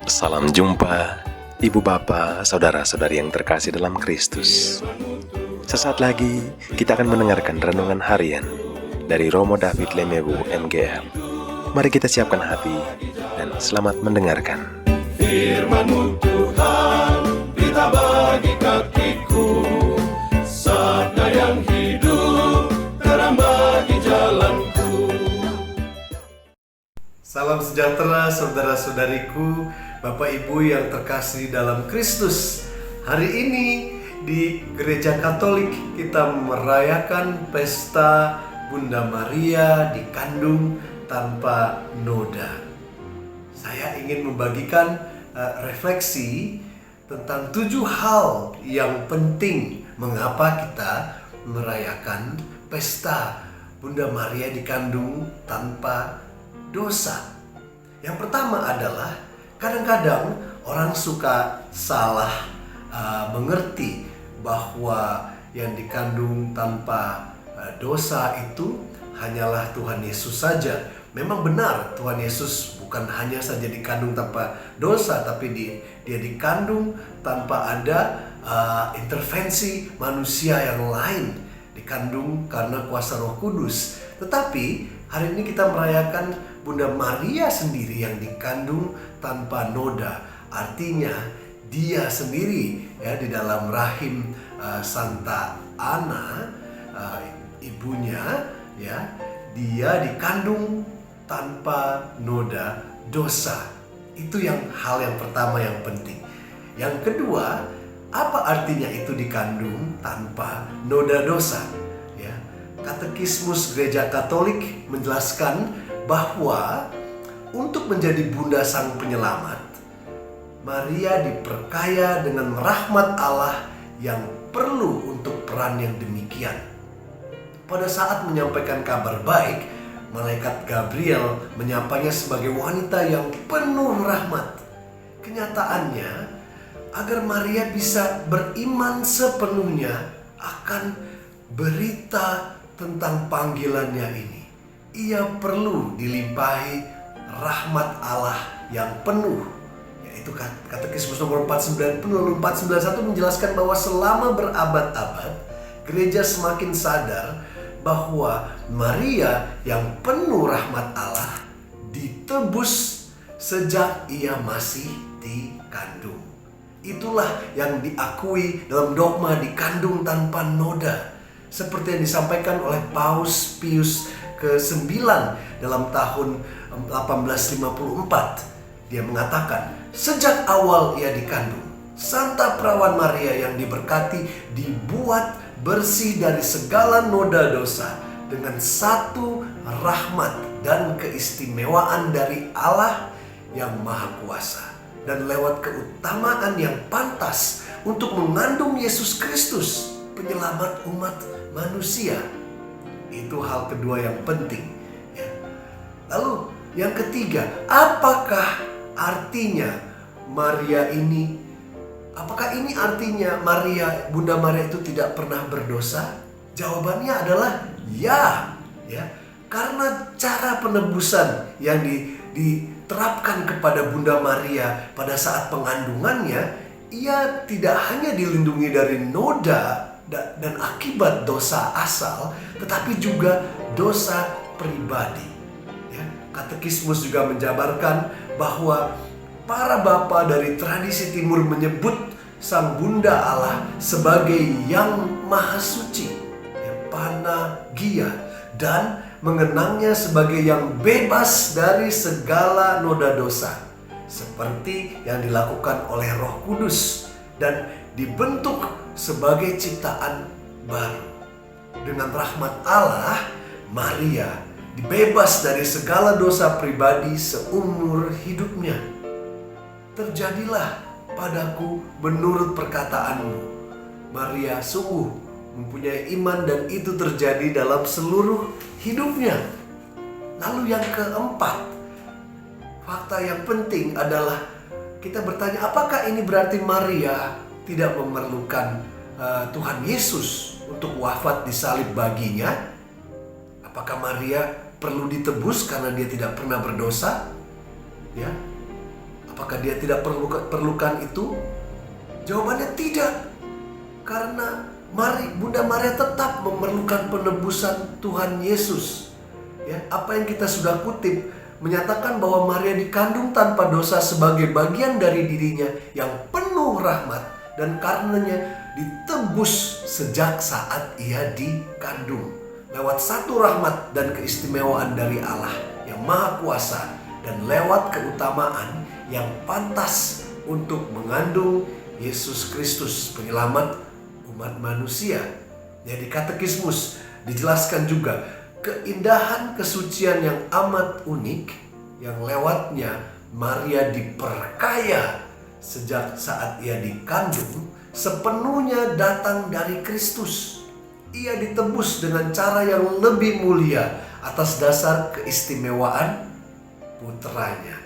Salam jumpa, Ibu Bapa, Saudara-saudari yang terkasih dalam Kristus. Sesaat lagi kita akan mendengarkan renungan harian dari Romo David Lemewu MGR. Mari kita siapkan hati dan selamat mendengarkan. Firman-Mu Tuhan, berita bagi kakiku, sabda yang hidup, terang bagi jalanku. Salam sejahtera saudara-saudariku, Bapak Ibu yang terkasih dalam Kristus. Hari ini di Gereja Katolik kita merayakan pesta Bunda Maria dikandung tanpa noda. Saya ingin membagikan refleksi tentang 7 hal yang penting mengapa kita merayakan pesta Bunda Maria dikandung tanpa dosa. Yang pertama adalah kadang-kadang orang suka salah mengerti bahwa yang dikandung tanpa dosa itu hanyalah Tuhan Yesus saja. Memang benar, Tuhan Yesus bukan hanya saja dikandung tanpa dosa, tapi dia dikandung tanpa ada intervensi manusia yang lain. Dikandung karena kuasa Roh Kudus. Tetapi hari ini kita merayakan Bunda Maria sendiri yang dikandung tanpa noda. Artinya dia sendiri ya di dalam rahim Santa Ana, ibunya ya, dia dikandung tanpa noda dosa. Itu hal yang pertama yang penting. Yang kedua, apa artinya itu dikandung tanpa noda dosa? Ya, Katekismus Gereja Katolik menjelaskan bahwa untuk menjadi Bunda Sang Penyelamat, Maria diperkaya dengan rahmat Allah yang perlu untuk peran yang demikian. Pada saat menyampaikan kabar baik, Malaikat Gabriel menyapanya sebagai wanita yang penuh rahmat. Kenyataannya, agar Maria bisa beriman sepenuhnya akan berita tentang panggilannya ini, ia perlu dilimpahi rahmat Allah yang penuh. Yaitu Katekismus nomor 490 lalu 491 menjelaskan bahwa selama berabad-abad gereja semakin sadar bahwa Maria yang penuh rahmat Allah ditebus sejak ia masih dikandung. Itulah yang diakui dalam dogma dikandung tanpa noda, seperti yang disampaikan oleh Paus Pius ke-9 dalam tahun 1854. Dia mengatakan, sejak awal ia dikandung, Santa Perawan Maria yang diberkati dibuat bersih dari segala noda dosa dengan satu rahmat dan keistimewaan dari Allah yang Maha Kuasa, dan lewat keutamaan yang pantas untuk mengandung Yesus Kristus, penyelamat umat manusia. Itu hal kedua yang penting ya. Lalu yang ketiga, apakah artinya Maria ini? Apakah ini artinya Bunda Maria itu tidak pernah berdosa? Jawabannya adalah ya. Karena cara penebusan yang diterapkan kepada Bunda Maria pada saat pengandungannya, ia tidak hanya dilindungi dari noda dan akibat dosa asal, tetapi juga dosa pribadi. Ya, Katekismus juga menjabarkan bahwa para bapa dari tradisi timur menyebut Sang Bunda Allah sebagai yang Maha Suci, Panagia, dan mengenangnya sebagai yang bebas dari segala noda dosa, seperti yang dilakukan oleh Roh Kudus, dan dibentuk sebagai ciptaan baru. Dengan rahmat Allah, Maria dibebas dari segala dosa pribadi seumur hidupnya. Terjadilah padaku menurut perkataanmu. Maria sungguh mempunyai iman dan itu terjadi dalam seluruh hidupnya. Lalu yang keempat, fakta yang penting adalah kita bertanya, apakah ini berarti Maria tidak memerlukan Tuhan Yesus untuk wafat di salib baginya? Apakah Maria perlu ditebus karena dia tidak pernah berdosa? Ya. Apakah dia tidak perlukan itu? Jawabannya tidak. Karena Bunda Maria tetap memerlukan penebusan Tuhan Yesus. Ya, apa yang kita sudah kutip menyatakan bahwa Maria dikandung tanpa dosa sebagai bagian dari dirinya yang penuh rahmat, dan karenanya ditebus sejak saat ia dikandung lewat satu rahmat dan keistimewaan dari Allah yang Maha Kuasa, dan lewat keutamaan yang pantas untuk mengandung Yesus Kristus, penyelamat umat manusia. Ya, di Katekismus dijelaskan juga keindahan kesucian yang amat unik yang lewatnya Maria diperkaya sejak saat ia dikandung sepenuhnya datang dari Kristus. Ia ditebus dengan cara yang lebih mulia atas dasar keistimewaan putranya.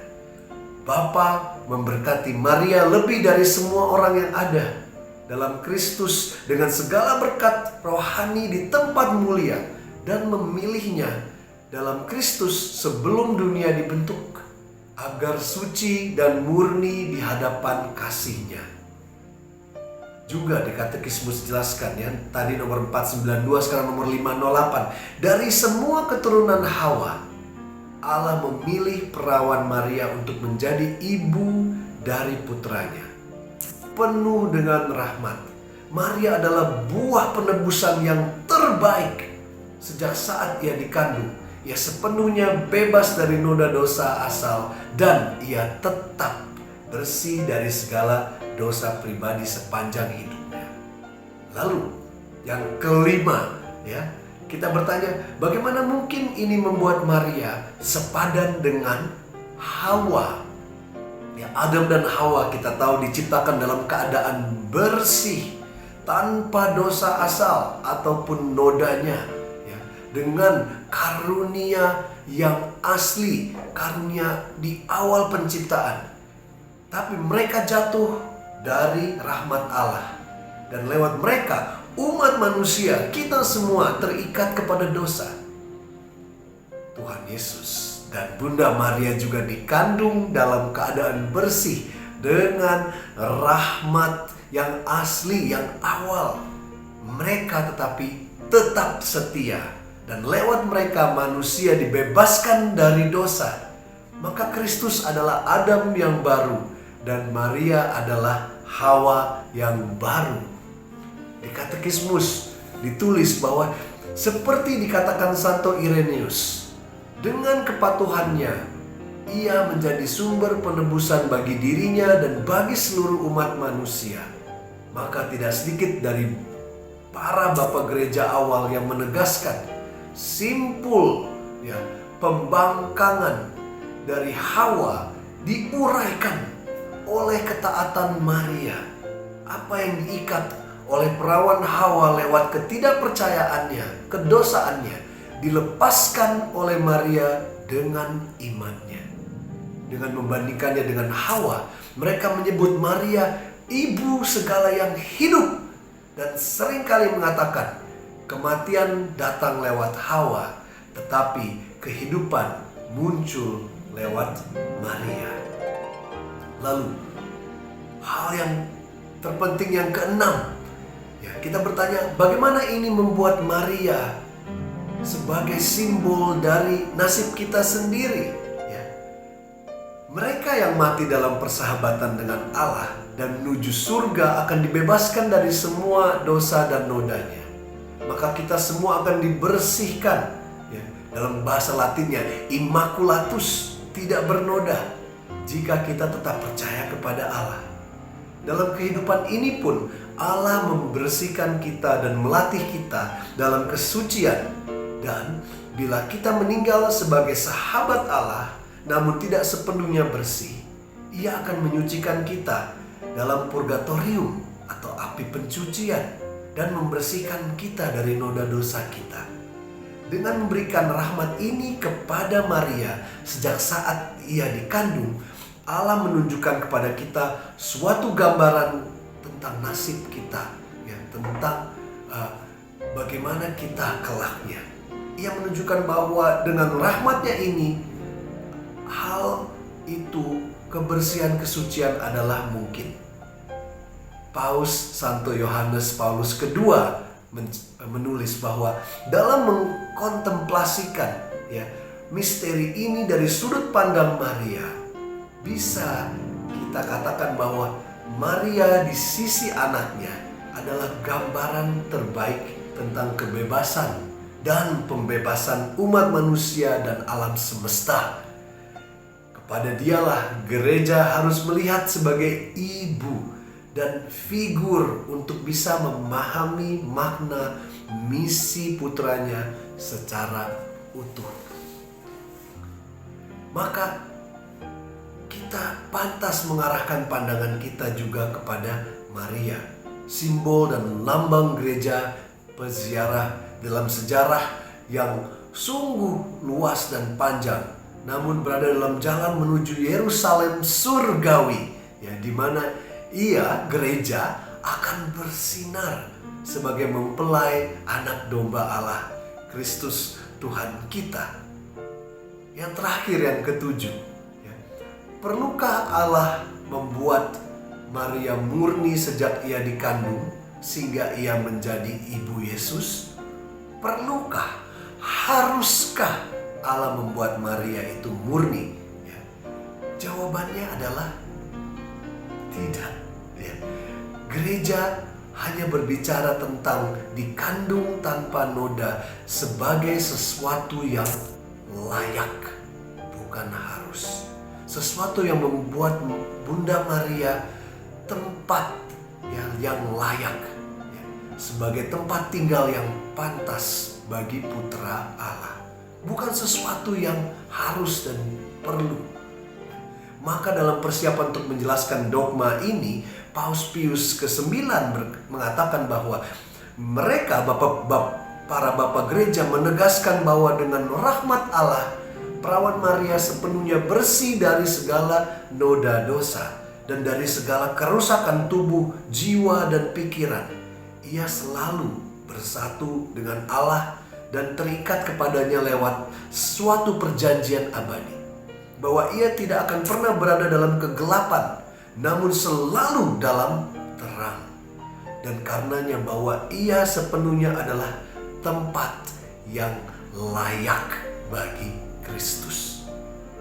Bapa memberkati Maria lebih dari semua orang yang ada dalam Kristus dengan segala berkat rohani di tempat mulia, dan memilihnya dalam Kristus sebelum dunia dibentuk agar suci dan murni di hadapan kasih-Nya. Juga di Katekismus jelaskan ya, tadi nomor 492, sekarang nomor 508. Dari semua keturunan Hawa, Allah memilih perawan Maria untuk menjadi ibu dari putranya. Penuh dengan rahmat, Maria adalah buah penebusan yang terbaik. Sejak saat ia dikandung, ia sepenuhnya bebas dari noda dosa asal, dan ia tetap bersih dari segala dosa pribadi sepanjang hidupnya. Lalu yang kelima, ya, kita bertanya, bagaimana mungkin ini membuat Maria sepadan dengan Hawa? Ya, Adam dan Hawa kita tahu diciptakan dalam keadaan bersih, tanpa dosa asal ataupun nodanya, ya, dengan karunia yang asli, karunia di awal penciptaan. Tapi mereka jatuh dari rahmat Allah, dan lewat mereka umat manusia, kita semua terikat kepada dosa. Tuhan Yesus dan Bunda Maria juga dikandung dalam keadaan bersih dengan rahmat yang asli, yang awal. Mereka tetapi tetap setia, dan lewat mereka manusia dibebaskan dari dosa. Maka Kristus adalah Adam yang baru, dan Maria adalah Hawa yang baru. Di Katekismus ditulis bahwa seperti dikatakan Santo Irenaeus, dengan kepatuhannya ia menjadi sumber penebusan bagi dirinya dan bagi seluruh umat manusia. Maka tidak sedikit dari para bapak gereja awal yang menegaskan simpul, ya, pembangkangan dari Hawa diuraikan oleh ketaatan Maria. Apa yang diikat oleh perawan Hawa lewat ketidakpercayaannya, kedosaannya, dilepaskan oleh Maria dengan imannya. Dengan membandingkannya dengan Hawa, mereka menyebut Maria ibu segala yang hidup, dan seringkali mengatakan kematian datang lewat Hawa, tetapi kehidupan muncul lewat Maria. Lalu hal yang terpenting yang keenam, ya, kita bertanya, bagaimana ini membuat Maria sebagai simbol dari nasib kita sendiri, ya. Mereka yang mati dalam persahabatan dengan Allah dan menuju surga akan dibebaskan dari semua dosa dan nodanya. Maka kita semua akan dibersihkan, ya. Dalam bahasa Latinnya immaculatus, tidak bernoda, jika kita tetap percaya kepada Allah. Dalam kehidupan ini pun Allah membersihkan kita dan melatih kita dalam kesucian. Dan bila kita meninggal sebagai sahabat Allah namun tidak sepenuhnya bersih, Ia akan menyucikan kita dalam purgatorium atau api pencucian dan membersihkan kita dari noda dosa kita. Dengan memberikan rahmat ini kepada Maria sejak saat ia dikandung, Allah menunjukkan kepada kita suatu gambaran tentang nasib kita, ya, tentang bagaimana kita kelaknya. Ia menunjukkan bahwa dengan rahmatnya ini, hal itu kebersihan kesucian adalah mungkin. Paus Santo Yohanes Paulus II menulis bahwa dalam mengkontemplasikan misteri ini dari sudut pandang Maria, bisa kita katakan bahwa Maria di sisi anaknya adalah gambaran terbaik tentang kebebasan dan pembebasan umat manusia dan alam semesta. Kepada dialah gereja harus melihat sebagai ibu dan figur untuk bisa memahami makna misi putranya secara utuh. Maka kita pantas mengarahkan pandangan kita juga kepada Maria, simbol dan lambang gereja peziarah dalam sejarah yang sungguh luas dan panjang, namun berada dalam jalan menuju Yerusalem surgawi, di mana gereja akan bersinar sebagai mempelai anak domba Allah, Kristus Tuhan kita. Yang terakhir, yang ketujuh, perlukah Allah membuat Maria murni sejak ia dikandung sehingga ia menjadi ibu Yesus? Perlukah? Haruskah Allah membuat Maria itu murni? Jawabannya adalah tidak. Gereja hanya berbicara tentang dikandung tanpa noda sebagai sesuatu yang layak, bukan harus. Sesuatu yang membuat Bunda Maria tempat yang layak, sebagai tempat tinggal yang pantas bagi putra Allah, bukan sesuatu yang harus dan perlu. Maka dalam persiapan untuk menjelaskan dogma ini, Paus Pius ke-9 mengatakan bahwa mereka, para bapak gereja, menegaskan bahwa dengan rahmat Allah, perawan Maria sepenuhnya bersih dari segala noda dosa dan dari segala kerusakan tubuh, jiwa, dan pikiran. Ia selalu bersatu dengan Allah dan terikat kepadanya lewat suatu perjanjian abadi, bahwa ia tidak akan pernah berada dalam kegelapan, namun selalu dalam terang. Dan karenanya bahwa ia sepenuhnya adalah tempat yang layak bagi Kristus.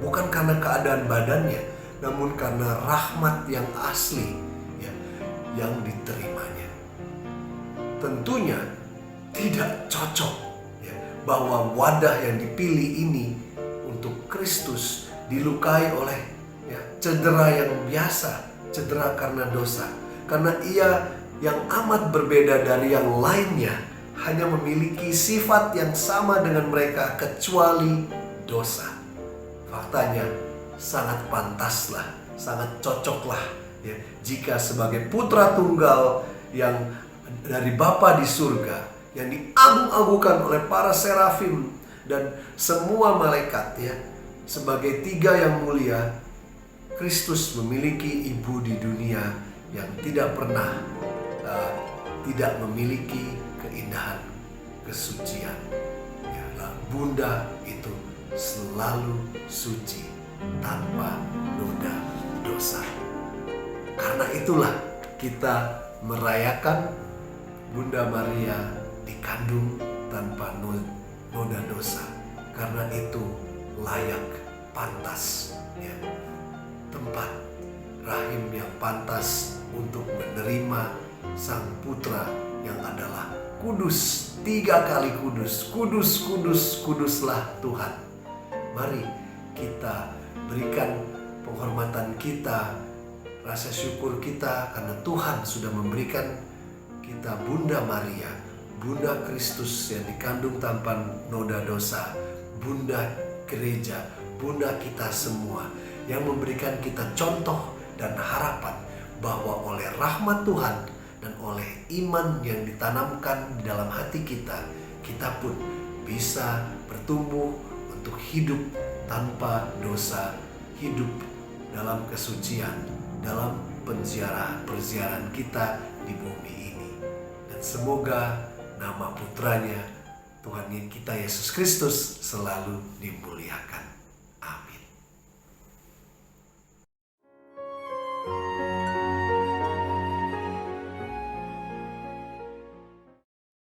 Bukan karena keadaan badannya, namun karena rahmat yang asli yang diterimanya. Tentunya tidak cocok bahwa wadah yang dipilih ini untuk Kristus dilukai oleh cedera yang biasa, cedera karena dosa. Karena ia yang amat berbeda dari yang lainnya, hanya memiliki sifat yang sama dengan mereka kecuali dosa. Faktanya sangat pantaslah, sangat cocoklah jika sebagai putra tunggal yang dari Bapa di surga, yang diagung-agungkan oleh para serafim dan semua malaikat, sebagai tiga yang mulia, Kristus memiliki ibu di dunia yang tidak pernah tidak memiliki keindahan kesucian. Bunda itu selalu suci tanpa noda dosa. Karena itulah kita merayakan Bunda Maria dikandung tanpa noda dosa. Karena itu layak, pantas, tempat rahim yang pantas untuk menerima Sang Putra yang adalah kudus, 3 kali kudus, kudus, kudus, kuduslah Tuhan. Mari kita berikan penghormatan kita, rasa syukur kita, karena Tuhan sudah memberikan kita Bunda Maria, Bunda Kristus yang dikandung tanpa noda dosa, Bunda Gereja, Bunda kita semua, yang memberikan kita contoh dan harapan bahwa oleh rahmat Tuhan dan oleh iman yang ditanamkan di dalam hati kita, kita pun bisa bertumbuh untuk hidup tanpa dosa, hidup dalam kesucian, dalam perziarahan kita di bumi ini. Dan semoga nama putranya, Tuhan kita Yesus Kristus, selalu dimuliakan.